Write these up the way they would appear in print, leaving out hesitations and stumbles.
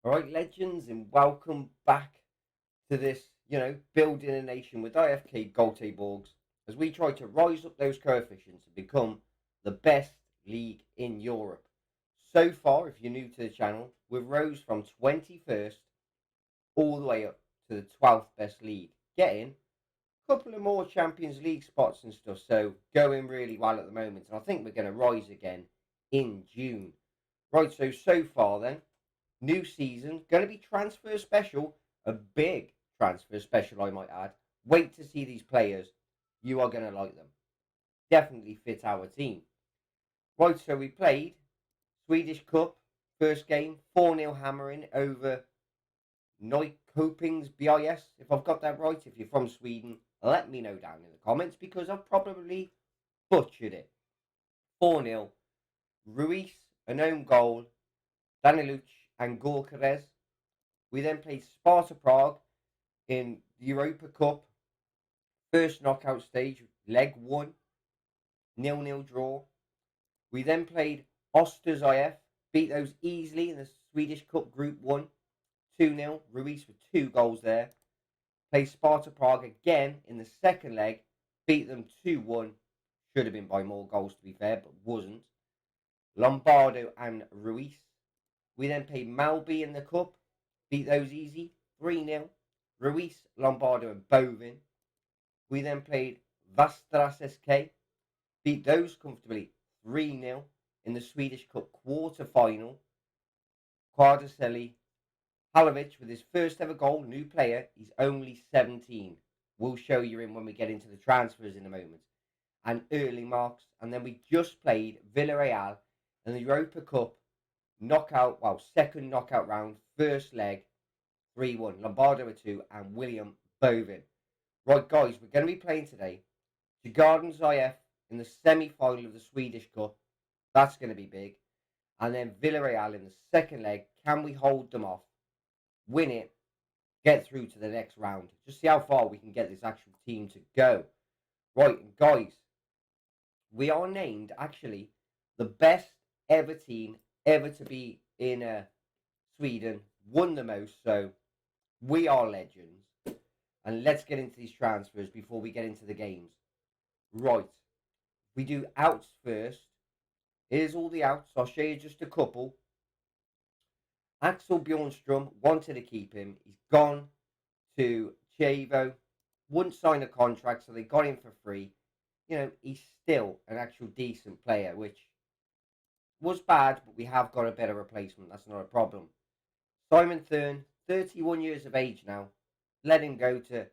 All right, legends, and welcome back to this, building a nation with IFK goteborgs as we try to rise up those coefficients and become the best league in Europe. So far, if you're new to the channel, we've rose from 21st all the way up to the 12th best league, getting a couple of more Champions League spots and stuff, so going really well at the moment. And I think we're going to rise again in June. Right, so far then, new season, going to be transfer special, a big transfer special, I might add. Wait to see these players. You are going to like them. Definitely fit our team. Right, so we played Swedish Cup, first game, 4-0 hammering over Neukopings BIS. If I've got that right, if you're from Sweden, let me know down in the comments because I've probably butchered it. 4-0. Ruiz, an own goal. Daniluc and Gorkarez. We then played Sparta Prague in the Europa Cup, first knockout stage, leg 1, 0-0 draw. We then played Osters IF, beat those easily in the Swedish Cup Group 1, 2-0. Ruiz with 2 goals there. Played Sparta Prague again in the second leg, beat them 2-1. Should have been by more goals to be fair, but wasn't. Lombardo and Ruiz. We then played Malby in the Cup, beat those easy, 3-0. Ruiz, Lombardo and Bovin. We then played Vastras SK, beat those comfortably 3-0 in the Swedish Cup quarter-final. Kvardaselli, Halovic with his first ever goal, new player, he's only 17. We'll show you him when we get into the transfers in a moment. And early marks, and then we just played Villarreal in the Europa Cup second knockout round, first leg, 3-1. Lombardo with 2 and William Bovin. Right, guys, we're going to be playing today DJURGARDENS IF in the semi-final of the Swedish Cup. That's going to be big. And then Villarreal in the second leg. Can we hold them off, win it, get through to the next round? Just see how far we can get this actual team to go. Right, and guys, we are named, actually, the best ever team ever to be in Sweden. Won the most, so we are legends. And let's get into these transfers before we get into the games. Right. We do outs first. Here's all the outs. I'll show you just a couple. Axel Bjornstrom wanted to keep him. He's gone to Chievo. Wouldn't sign a contract, so they got him for free. He's still an actual decent player, which was bad, but we have got a better replacement. That's not a problem. Simon Thurn, 31 years of age now. Let him go to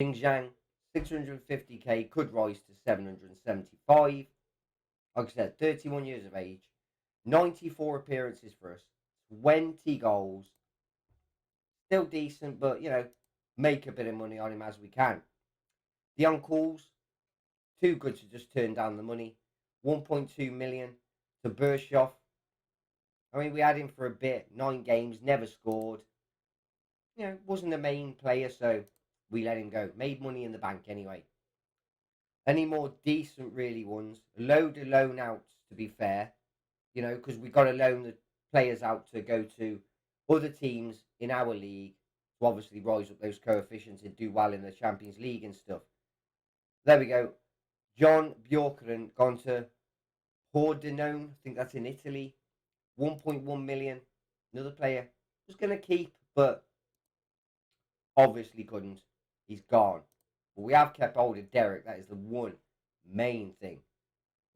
Xinjiang. 650k, could rise to 775. Like I said, 31 years of age. 94 appearances for us. 20 goals. Still decent, but, make a bit of money on him as we can. The uncles, too good to just turn down the money. 1.2 million to Bershov. I mean, we had him for a bit. 9 games, never scored. Wasn't the main player, so we let him go. Made money in the bank anyway. Any more decent, really, ones? A load of loan outs, to be fair. Because we got to loan the players out to go to other teams in our league to obviously rise up those coefficients and do well in the Champions League and stuff. There we go. John Bjorkren gone to Pordenone. I think that's in Italy. 1.1 million. Another player. Was going to keep, but obviously couldn't. He's gone. But we have kept hold of Derek. That is the one main thing.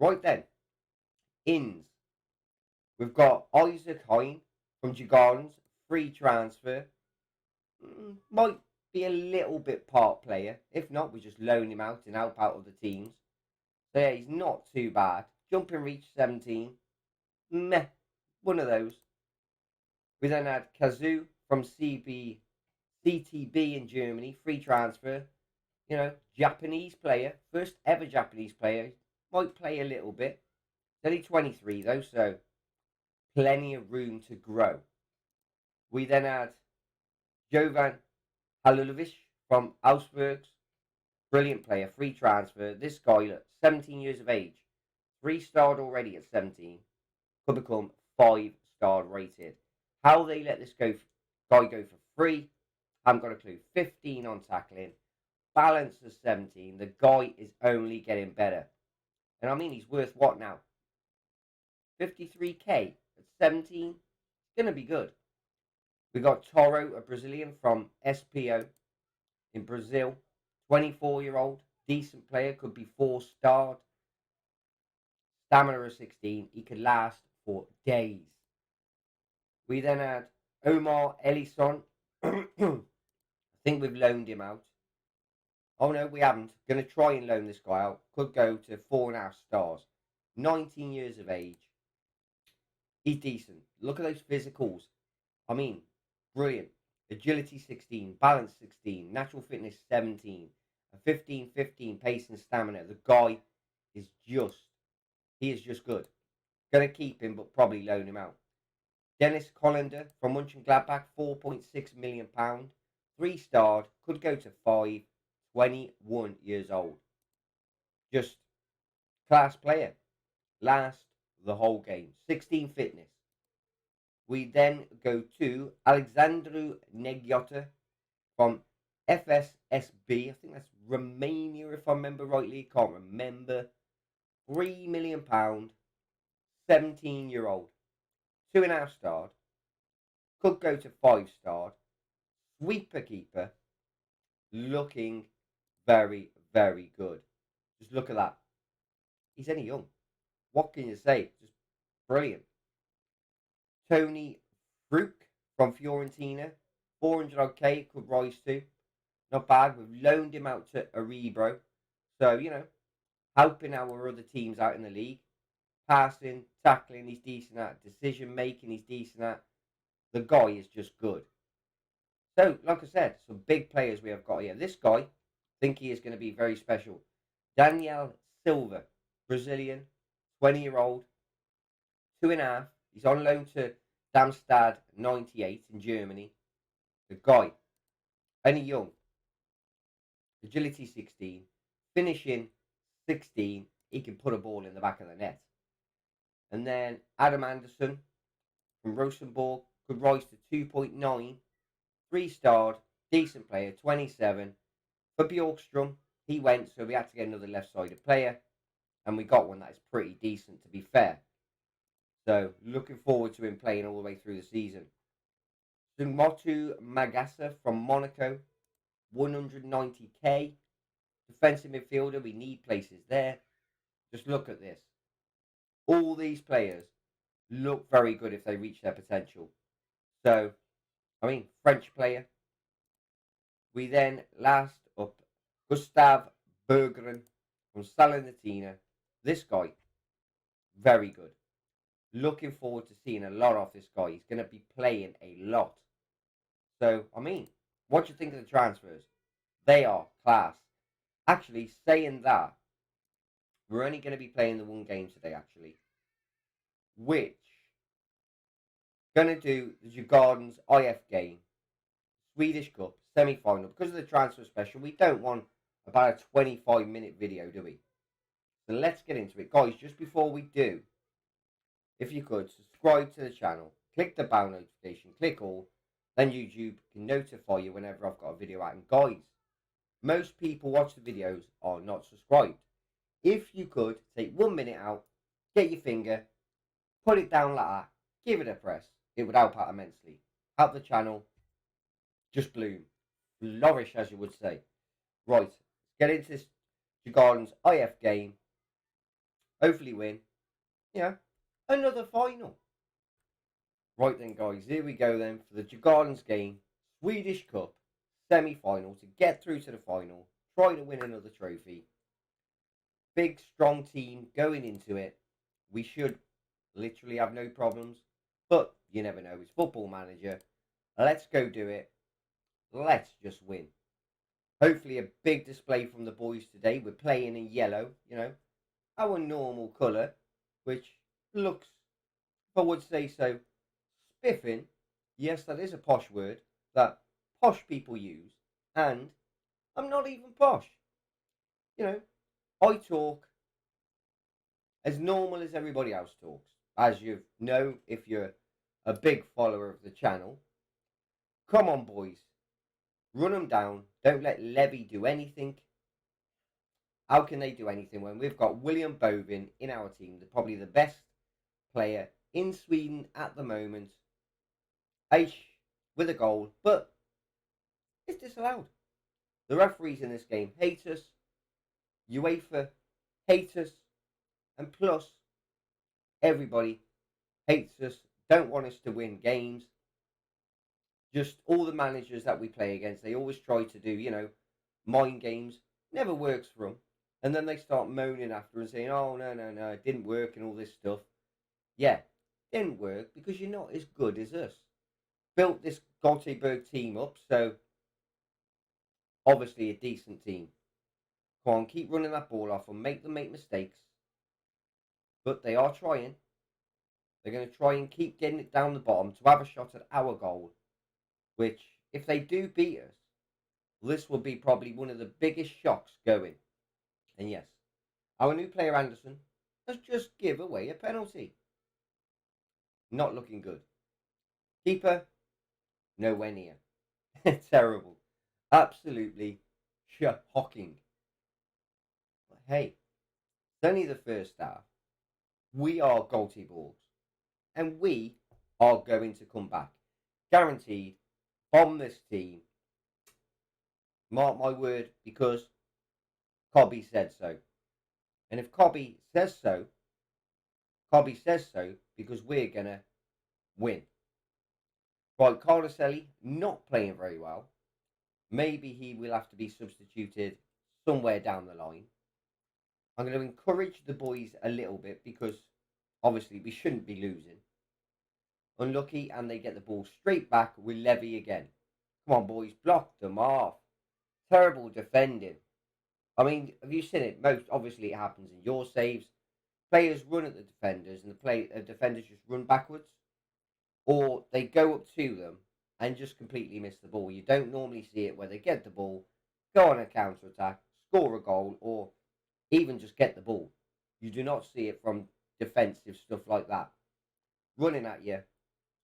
Right then. Ins. We've got Isaac Hine from Gardens. Free transfer. Might be a little bit part player. If not, we just loan him out and help out other teams. So yeah, he's not too bad. Jumping reach 17. Meh. One of those. We then had Kazoo from CTB in Germany. Free transfer. Japanese player. First ever Japanese player. Might play a little bit. He's only 23 though, so plenty of room to grow. We then had Jovan Halulovic from Augsburg. Brilliant player. Free transfer. This guy, 17 years of age. 3-starred already at 17. Could become 5-star rated. How they let this go Guy go for 3. I've got a clue. 15 on tackling. Balance of 17. The guy is only getting better. And I mean, he's worth what now? 53k at 17. It's going to be good. We got Toro, a Brazilian from SPO in Brazil. 24-year-old. Decent player. Could be 4-starred. Stamina of 16. He could last for days. We then had Omar Ellison. I think we've loaned him out. Oh no, we haven't. Going to try and loan this guy out. Could go to 4.5 stars. 19 years of age. He's decent. Look at those physicals. I mean, brilliant. Agility 16, balance 16, natural fitness 17, a 15-15 pace and stamina. The guy is he is just good. Going to keep him, but probably loan him out. Dennis Collender from Mönchengladbach, £4.6 million. 3-starred, could go to 5, 21 years old. Just class player. Last the whole game. 16 fitness. We then go to Alexandru Negiotă from FSSB. I think that's Romania, if I remember rightly. Can't remember. £3 million. 17-year-old. 2.5 starred. Could go to 5-starred. Sweeper keeper. Looking very, very good. Just look at that. He's only young. What can you say? Just brilliant. Tony Fruc from Fiorentina. 400k could rise to. Not bad. We've loaned him out to Arebro. So, helping our other teams out in the league. Passing, tackling, he's decent at. Decision making, he's decent at. The guy is just good. So, like I said, some big players we have got here. This guy, I think he is going to be very special. Daniel Silva, Brazilian, 20-year-old, 2.5. He's on loan to Darmstadt 98 in Germany. The guy, only young. Agility 16, finishing 16. He can put a ball in the back of the net. And then Adam Anderson from Rosenborg could rise to 2.9. 3-starred, decent player, 27. For Bjorkstrom, he went, so we had to get another left-sided player. And we got one that is pretty decent, to be fair. So, looking forward to him playing all the way through the season. Sumotu Magasa from Monaco, 190k. Defensive midfielder, we need places there. Just look at this. All these players look very good if they reach their potential. So, I mean, French player. We then, last up, Gustav Berggren from Salernitana. This guy, very good. Looking forward to seeing a lot of this guy. He's going to be playing a lot. So, I mean, what do you think of the transfers? They are class. Actually, saying that, we're only going to be playing the one game today, actually. Which, going to do the DJURGARDENS IF game, Swedish Cup, semi-final. Because of the transfer special, we don't want about a 25-minute video, do we? So let's get into it. Guys, just before we do, if you could, subscribe to the channel, click the bell notification, click all, then YouTube can notify you whenever I've got a video out. And guys, most people watch the videos are not subscribed. If you could, take 1 minute out, get your finger, put it down like that, give it a press. It would help out immensely. Help the channel just bloom. Flourish, as you would say. Right, let's get into this DJURGARDENS IF game. Hopefully win. Yeah, another final. Right then, guys, here we go then for the DJURGARDENS game. Swedish Cup semi-final to get through to the final. Try to win another trophy. Big, strong team going into it. We should literally have no problems. But you never know. It's Football Manager. Let's go do it. Let's just win. Hopefully a big display from the boys today. We're playing in yellow, our normal colour, which looks, if I would say so, spiffing. Yes, that is a posh word that posh people use. And I'm not even posh. I talk as normal as everybody else talks. As you know, if you're a big follower of the channel. Come on, boys. Run them down. Don't let Levy do anything. How can they do anything when we've got William Bovin in our team, probably the best player in Sweden at the moment, with a goal, but it's disallowed. The referees in this game hate us, UEFA hate us, and plus everybody hates us, don't want us to win games. Just all the managers that we play against, they always try to do, mind games. Never works for them. And then they start moaning after and saying, oh, no, it didn't work and all this stuff. Yeah, didn't work because you're not as good as us. Built this Goteborg team up, so obviously a decent team. Come on, keep running that ball off and make them make mistakes. But they are trying. They're going to try and keep getting it down the bottom to have a shot at our goal, which, if they do beat us, this will be probably one of the biggest shocks going. And yes, our new player Anderson has just give away a penalty. Not looking good. Keeper, nowhere near. Terrible. Absolutely shocking. But hey, it's only the first half. We are goteborgs. And we are going to come back. Guaranteed. Bomb this team. Mark my word, because Cobby said so. And if Cobby says so because we're going to win. Right, Cardoselli not playing very well. Maybe he will have to be substituted somewhere down the line. I'm going to encourage the boys a little bit because obviously we shouldn't be losing. Unlucky, and they get the ball straight back with Levy again. Come on, boys, block them off. Terrible defending. I mean, have you seen it? Most obviously it happens in your saves. Players run at the defenders and the defenders just run backwards. Or they go up to them and just completely miss the ball. You don't normally see it where they get the ball, go on a counter-attack, score a goal, or even just get the ball. You do not see it from defensive stuff like that. Running at you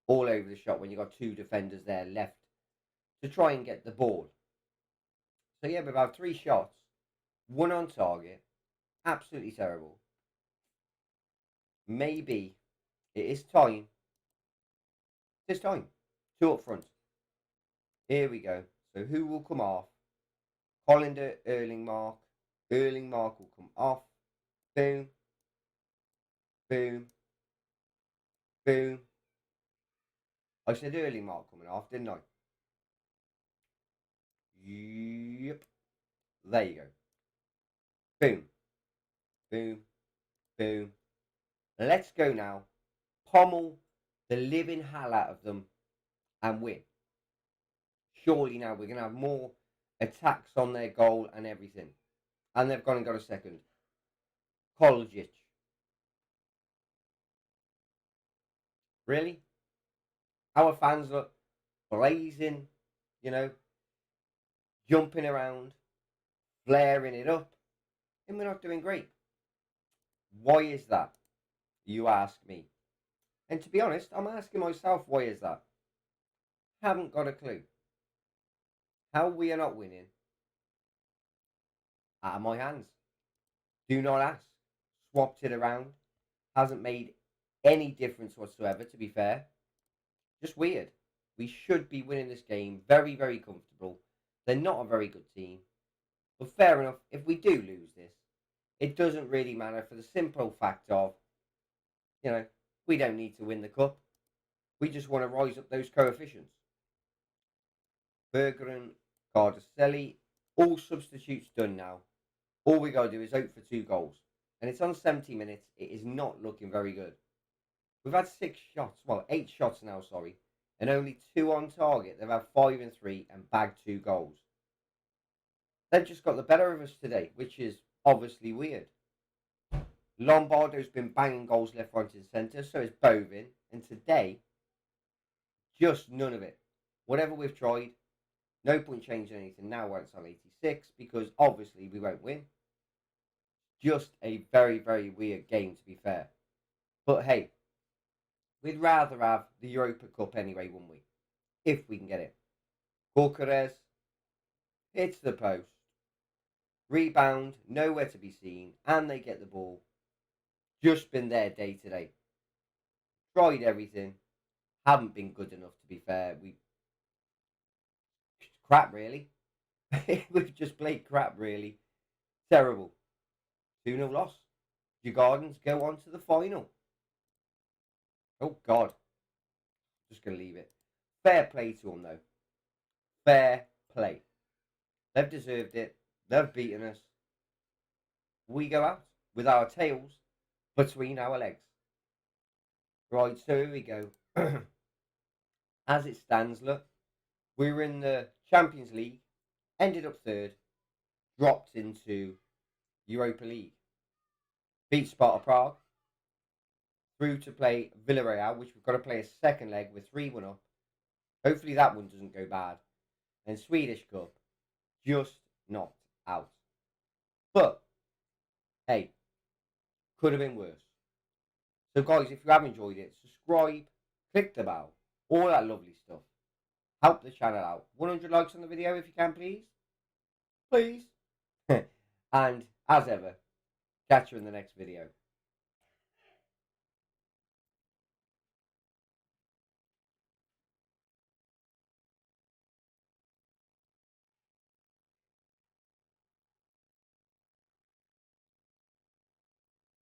all over the shot when you've got two defenders there left to try and get the ball. So yeah, we've had 3 shots, 1 on target. Absolutely terrible. Maybe it is time. It's time. 2 up front. Here we go. So who will come off? Hollander, Erlingmark. Erlingmark will come off. Boom. Boom. Boom. I said Erlingmark coming off, didn't I? Yep. There you go. Boom. Boom. Boom. Let's go now. Pommel the living hell out of them and win. Surely now we're going to have more attacks on their goal and everything. And they've gone and got a second. Koljic. Really? Our fans look blazing, jumping around, flaring it up, and we're not doing great. Why is that? You ask me. And to be honest, I'm asking myself, why is that? Haven't got a clue. How we are not winning? Out of my hands. Do not ask. Swapped it around. Hasn't made any difference whatsoever, to be fair. Just weird. We should be winning this game. Very, very comfortable. They're not a very good team. But fair enough, if we do lose this, it doesn't really matter for the simple fact of, we don't need to win the cup. We just want to rise up those coefficients. Bergeron, Cardoselli, all substitutes done now. All we got to do is hope for 2 goals. And it's on 70 minutes. It is not looking very good. We've had 6 shots. Well, 8 shots now, sorry. And only 2 on target. They've had 5 and 3 and bagged 2 goals. They've just got the better of us today, which is obviously weird. Lombardo's been banging goals left, right and centre. So is Bovin. And today, just none of it. Whatever we've tried, no point changing anything now when it's on 86 because obviously we won't win. Just a very, very weird game, to be fair. But hey, we'd rather have the Europa Cup anyway, wouldn't we? If we can get it. Gorkarez hits the post. Rebound, nowhere to be seen, and they get the ball. Just been their day today. Tried everything. Haven't been good enough, to be fair. Crap, really. We've just played crap, really. Terrible. 2-0 loss. Djurgardens go on to the final. Oh, God. Just going to leave it. Fair play to them, though. Fair play. They've deserved it. They've beaten us. We go out with our tails between our legs. Right, so here we go. As it stands, look, we were in the Champions League, ended up third, dropped into Europa League, beat Sparta Prague, through to play Villarreal, which we've got to play a second leg with 3-1 up. Hopefully that one doesn't go bad. And Swedish Cup, just knocked out. But, hey, could have been worse. So guys, if you have enjoyed it, subscribe, click the bell, all that lovely stuff. Help the channel out. 100 likes on the video if you can, please. Please. And, as ever, catch you in the next video.